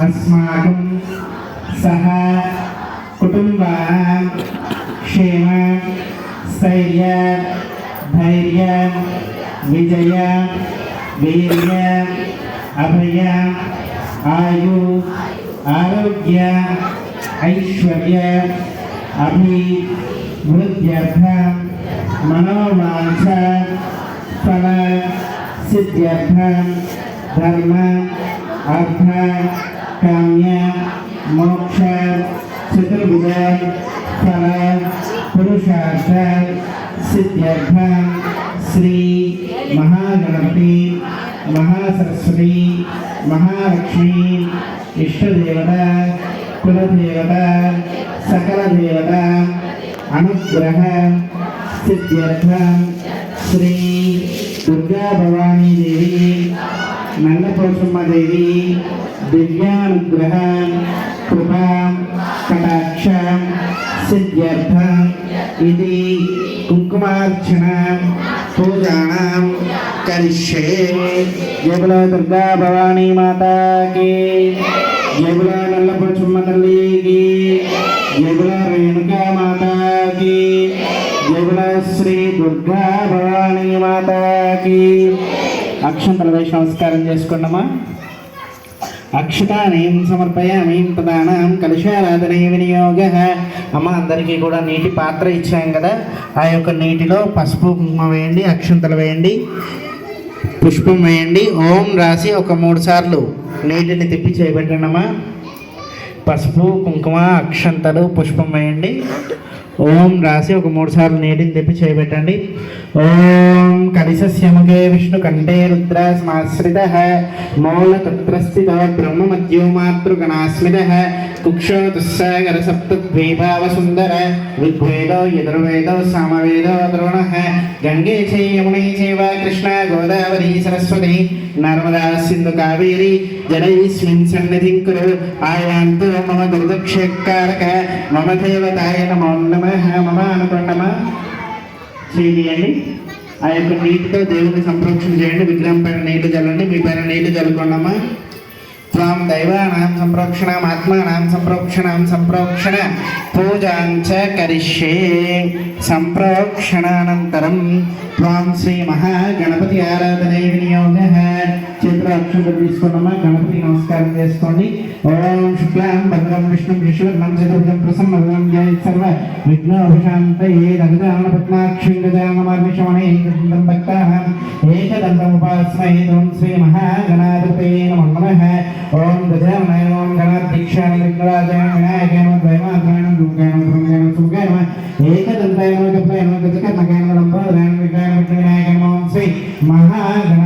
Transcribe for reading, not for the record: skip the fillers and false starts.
अस्माकं सह कुटुम्बानां क्षेम स्थैर्य धैर्य विजय वीर्य अभय आयु आरोग्य ऐश्वर्य अभिवृद्ध्यर्थं मनोवांछ फल सिद्ध्यर्थं धर्म अर्थ काम्य मोक्ष चतुर्विध फल पुरुषार्थ सिद्ध्यर्थं श्री महागणपति महासरस्वती महालक्ष्मी इष्टदेवता कुलदेवता सकल देवता अनुग्रह सिद्ध्यर्थं श्री दुर्गा भवानी देवी नंदपोचम्म देवी दिव्यानुग्रह कृपा कटाक्ष सिद्ध्यर्थं इति कुंकुमार्चना पूजानां करिष्ये। जय बोलो दुर्गा भवानी माता की, जय बोलो नंदपोचम्म तल्ली की, जय बोलो रेणुका माता की, जय बोलो श्री दुर्गा भवानी माता की। అక్షంతల వేసి నమస్కారం చేసుకున్నామా. అక్షతానేం సమర్పయామి తదానాం కలశారాధనే వినియోగ. అమ్మ అందరికీ కూడా నీటి పాత్ర ఇచ్చాం కదా, ఆ యొక్క నీటిలో పసుపు కుంకుమ వేయండి, అక్షంతలు వేయండి, పుష్పం వేయండి, ఓం రాసి ఒక 3 సార్లు నీటిని తిప్పి చేయబెట్టండమ్మా. పసుపు కుంకుమ అక్షంతలు పుష్పం వేయండి, ఓం రాసి ఒక 3 సార్లు నీటిని తెప్పి చేయబెట్టండి. ఓం కలిశస్యముఖే విష్ణుకంఠే రుద్రాస్మాశ్రితః మూలతత్రస్థితో బ్రహ్మమధ్యో మాతృగణాస్మితః కుక్షోతుస్సాగర సప్తద్వీపావసుందర ఋగ్వేదో యజుర్వేదో సామవేదో ద్రోణః గంగే చ యమునే చైవ కృష్ణా గోదావరి సరస్వతి నర్మదా సింధు కావేరి జలైస్మిన్ సన్నిధిం కురు ఆయాంతు మమ దుర్దక్షకారక మమ దేవతాయ నమో నమః. మమ అనుకోండమా చేయండి. ఆ యొక్క నీటితో దేవుని సంప్రోక్షణ చేయండి. విగ్రహం పైన నీళ్లు చల్లండి, మీ పైన నీళ్లు చల్లుకోండమ్మా. త్వాం దైవానాం సంప్రోక్షణం ఆత్మానాం సంప్రోక్షణం సంప్రోక్షణ పూజాంచ కరిష్యే. సంప్రోక్షణానంతరం త్వాం శ్రీ మహాగణపతి ఆరాధనే వినియోగ. చేతిలో అక్షంతలు తీసుకున్నామా, గణపతి నమస్కారం చేసుకోండి. ఓం శుక్లాం భద్రం విష్ణుం శశివర్ణం చతుర్భుజం ప్రసన్నవదనం ధ్యాయేత్ సర్వ విఘ్నోపశాంతయే. రఘుదాన పద్మాక్షం గజాననమార్మిషమణే భక్తానాం ఏకదంతముపాస్మహే. ఓం శ్రీ మహాగణాధిపతయే నమో నమః. ఓం గజాననాయ ఓం గణాధ్యక్షాయ విఘ్నరాజాయ వినాయకాయ నమః ద్వైమాత్రాయ నమః ధూమకాయ నమః ధూమకాయ నమః సుముఖాయ నమః ఏకదంతాయ నమః గజాయ నమః గజకర్ణకాయ నమః లంబోదరాయ నమః విఘ్నాయ నమః వినాయకాయ నమః. ఓం శ్రీ మహాగణ